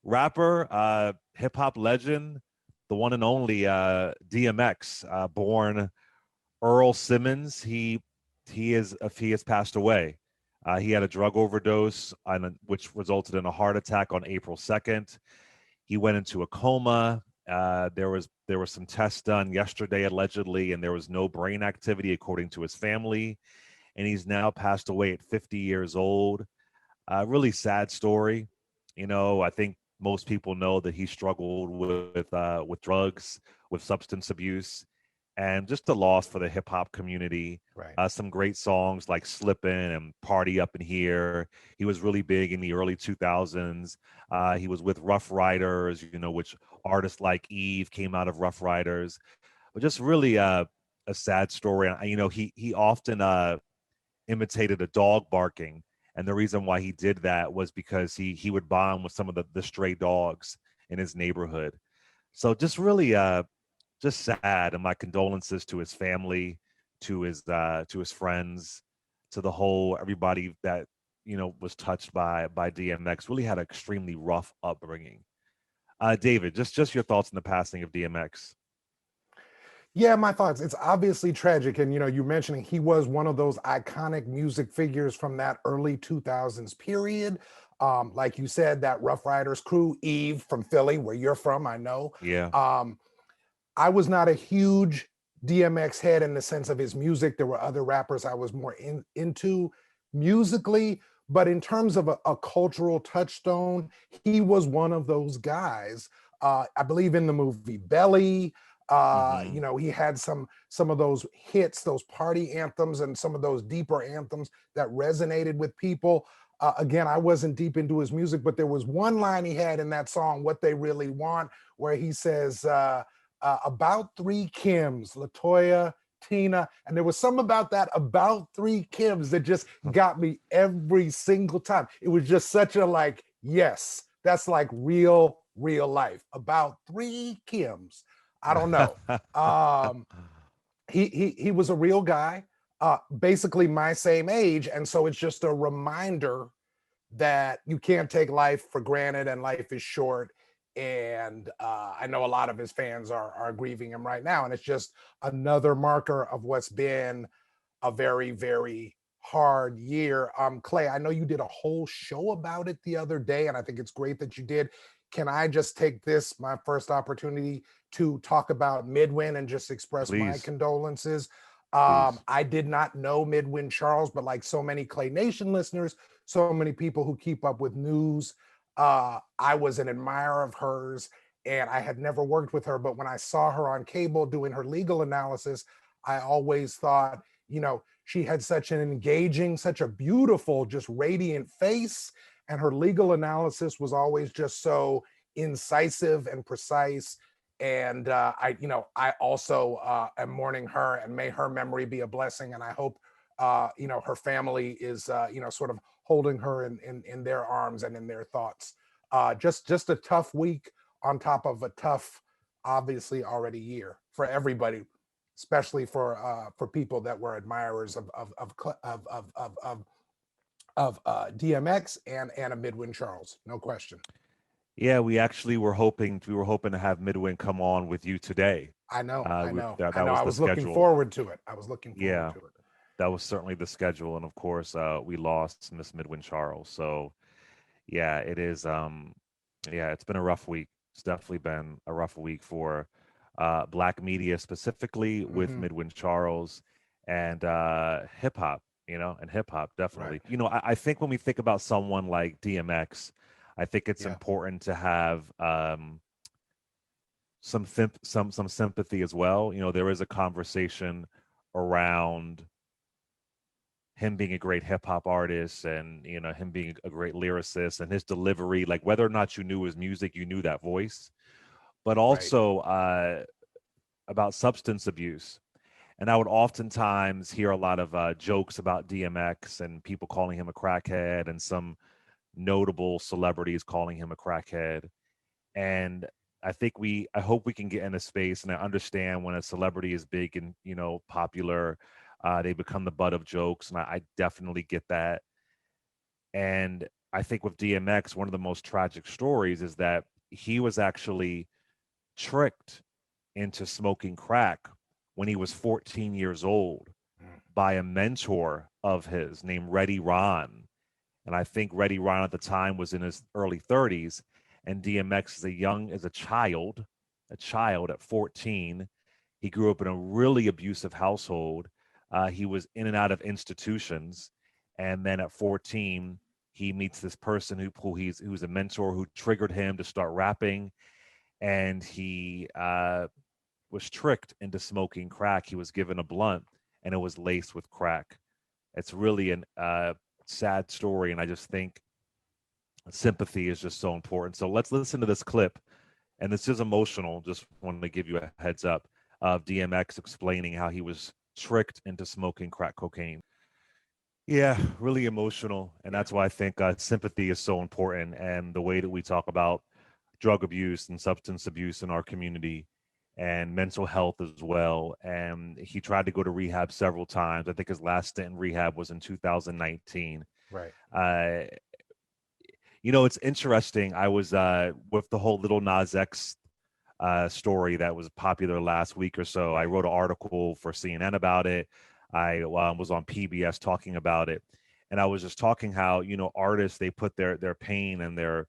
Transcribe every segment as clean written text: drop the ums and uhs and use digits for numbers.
Rapper, hip hop legend, the one and only DMX, born Earl Simmons. He has passed away. He had a drug overdose, which resulted in a heart attack on April 2nd. He went into a coma. There was some tests done yesterday allegedly, and there was no brain activity according to his family. And he's now passed away at 50 years old. Really sad story. I think most people know that he struggled with drugs, with substance abuse, and just a loss for the hip hop community. Right. Some great songs like "Slippin'" and "Party Up in Here." He was really big in the early 2000s. He was with Rough Riders, which artists like Eve came out of Rough Riders. But just really a sad story. He often imitated a dog barking, and the reason why he did that was because he would bond with some of the stray dogs in his neighborhood. So just really just sad, and my condolences to his family, to his friends, to the whole everybody that was touched by DMX. Really had an extremely rough upbringing. David, just your thoughts on the passing of DMX. Yeah, my thoughts. It's obviously tragic. And, you mentioning he was one of those iconic music figures from that early 2000s period. Like you said, that Rough Riders crew, Eve from Philly, where you're from, I know. Yeah. I was not a huge DMX head in the sense of his music. There were other rappers I was more into musically, but in terms of a cultural touchstone, he was one of those guys. I believe in the movie Belly. Mm-hmm. He had some of those hits, those party anthems, and some of those deeper anthems that resonated with people. Again, I wasn't deep into his music, but there was one line he had in that song, "What They Really Want," where he says, about three Kims, Latoya, Tina, and there was some about that about three Kims that just got me every single time. It was just such a like, yes, that's like real life. About three Kims. I don't know. He was a real guy, basically my same age, and so it's just a reminder that you can't take life for granted and life is short. And I know a lot of his fans are grieving him right now, and it's just another marker of what's been a very hard year. Clay, I know you did a whole show about it the other day, and I think it's great that you did. Can I just take this, my first opportunity, to talk about Midwin and just express my Please, condolences? please. I did not know Midwin Charles, but like so many Clay Nation listeners, so many people who keep up with news, I was an admirer of hers, and I had never worked with her. But when I saw her on cable doing her legal analysis, I always thought, she had such an engaging, such a beautiful, just radiant face. And her legal analysis was always just so incisive and precise. And I also am mourning her, and may her memory be a blessing. And I hope, her family is, sort of holding her in their arms and in their thoughts. Just a tough week on top of a tough, obviously already year for everybody, especially for people that were admirers of DMX and a Midwin Charles, no question. Yeah, we actually were hoping to have Midwin come on with you today. I know, I know, I That know. was I the was looking schedule. forward to it. I was looking forward Yeah, to it. that was certainly the schedule, and of course, we lost Miss Midwin Charles. So yeah, it is. Yeah, it's been a rough week. It's definitely been a rough week for Black media, specifically with Hmm. Midwin Charles and hip hop. And hip hop Right. definitely. I think when we think about someone like DMX, I think it's Yeah. important to have some sympathy as well. There is a conversation around him being a great hip hop artist, and him being a great lyricist, and his delivery, like whether or not you knew his music, you knew that voice. But Right. also about substance abuse. And I would oftentimes hear a lot of jokes about DMX and people calling him a crackhead, and some notable celebrities calling him a crackhead. And I hope we can get in a space, and I understand when a celebrity is big and popular, they become the butt of jokes, and I definitely get that. And I think with DMX, one of the most tragic stories is that he was actually tricked into smoking crack when he was 14 years old Mm. by a mentor of his named Reddy Ron. And I think Reddy Ron at the time was in his early 30s, and DMX is as a child at 14. He grew up in a really abusive household. He was in and out of institutions, and then at 14, he meets this person who's a mentor who triggered him to start rapping, and he was tricked into smoking crack. He was given a blunt, and it was laced with crack. It's really an sad story, and I just think sympathy is just so important. So let's listen to this clip, and this is emotional. Just wanted to give you a heads up of DMX explaining how he was tricked into smoking crack cocaine. Yeah, really emotional, and Yeah. that's why I think sympathy is so important, and the way that we talk about drug abuse and substance abuse in our community and mental health as well. And he tried to go to rehab several times. I think his last stint in rehab was in 2019. Right. Uh, it's interesting. I was with the whole Little Nas X story that was popular last week or so. I Right. wrote an article for CNN about it. I was on PBS talking about it, and I was just talking how artists, they put their pain and their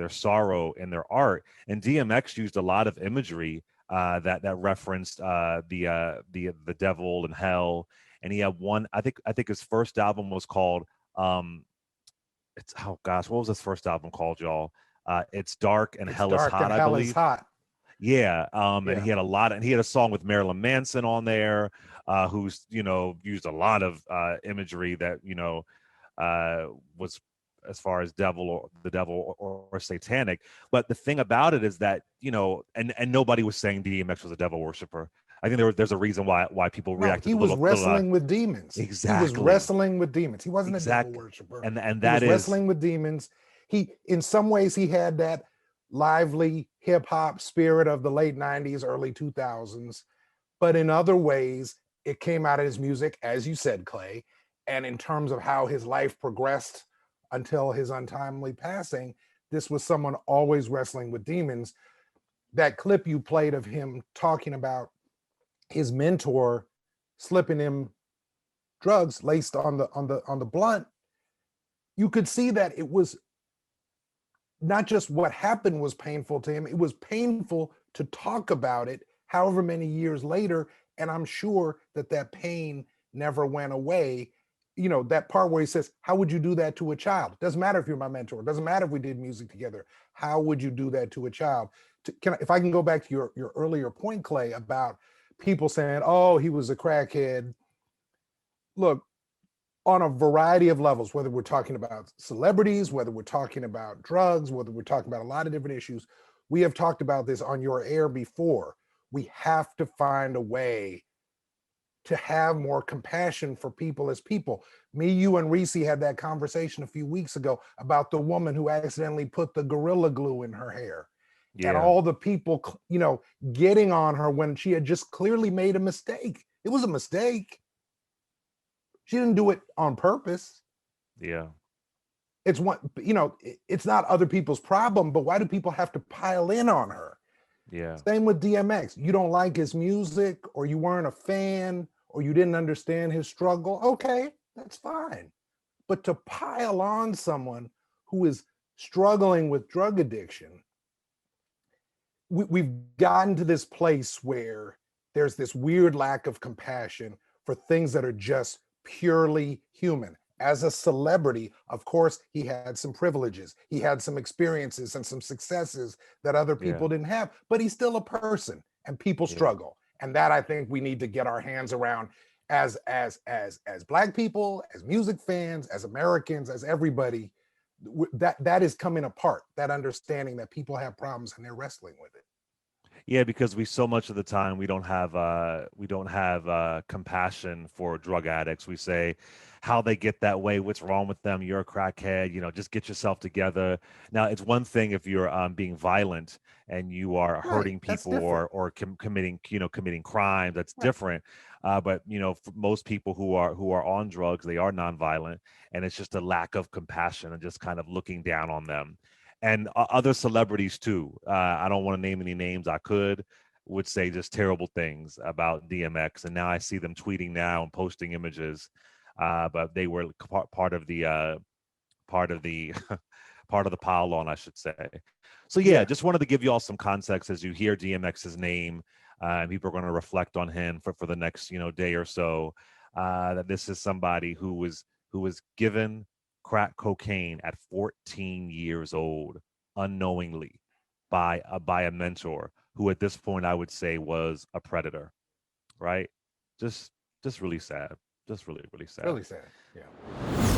sorrow in their art. And DMX used a lot of imagery that referenced the devil and hell. And he had one. I think his first album was called it's oh gosh, what was his first album called, y'all? It's Dark and It's Hell is dark Hot, and I hell is believe. hot. Yeah, and Yeah. he had a song with Marilyn Manson on there, who's used a lot of imagery that uh, was as far as the devil or satanic. But the thing about it is that and nobody was saying DMX was a devil worshiper. I think there's a reason why people No, reacted he a was little wrestling with demons. He was exactly wrestling with demons. He wasn't a devil exact worshiper. and He that was is wrestling with demons. In some ways, he had that lively hip hop spirit of the late 90s, early 2000s. But in other ways, it came out of his music, as you said, Clay. And in terms of how his life progressed until his untimely passing, this was someone always wrestling with demons. That clip you played of him talking about his mentor slipping him drugs laced on the blunt, you could see that it was not just what happened was painful to him, it was painful to talk about it however many years later. And I'm sure that that pain never went away. That part where he says, how would you do that to a child? Doesn't matter if you're my mentor, doesn't matter if we did music together. How would you do that to a child? If I can go back to your earlier point, Clay, about people saying, oh, he was a crackhead. Look, on a variety of levels, whether we're talking about celebrities, whether we're talking about drugs, whether we're talking about a lot of different issues. We have talked about this on your air before. We have to find a way to have more compassion for people as people. Me, you, and Reese had that conversation a few weeks ago about the woman who accidentally put the Gorilla Glue in her hair, and yeah all the people, getting on her when she had just clearly made a mistake. It was a mistake. She didn't do it on purpose. yeah It's one, it's not other people's problem, but why do people have to pile in on her? yeah Same with DMX. You don't like his music, or you weren't a fan, or you didn't understand his struggle. Okay, that's fine. But to pile on someone who is struggling with drug addiction, we've gotten to this place where there's this weird lack of compassion for things that are just purely human. As a celebrity, of course, he had some privileges, he had some experiences and some successes that other yeah people didn't have, but he's still a person, and people yeah struggle. And that, I think, we need to get our hands around as Black people, as music fans, as Americans, as everybody. That is coming apart, that understanding that people have problems and they're wrestling with it. Yeah, because we so much of the time we don't have compassion for drug addicts. We say how they get that way, what's wrong with them? You're a crackhead, just get yourself together. Now, it's one thing if you're being violent and you are Right. hurting That's people different. or committing committing crimes. That's Right. different. But for most people who are on drugs, they are nonviolent, and it's just a lack of compassion and just kind of looking down on them and other celebrities too. I don't want to name any names. I could would say just terrible things about DMX, and now I see them tweeting now and posting images. But they were part of the part of the pile on, I should say. So yeah, Yeah. just wanted to give you all some context as you hear DMX's name. And people are going to reflect on him for the next day or so. That this is somebody who was given crack cocaine at 14 years old unknowingly by a mentor who at this point I would say was a predator, right? Just just really sad. Just really, really sad. Really sad. Yeah.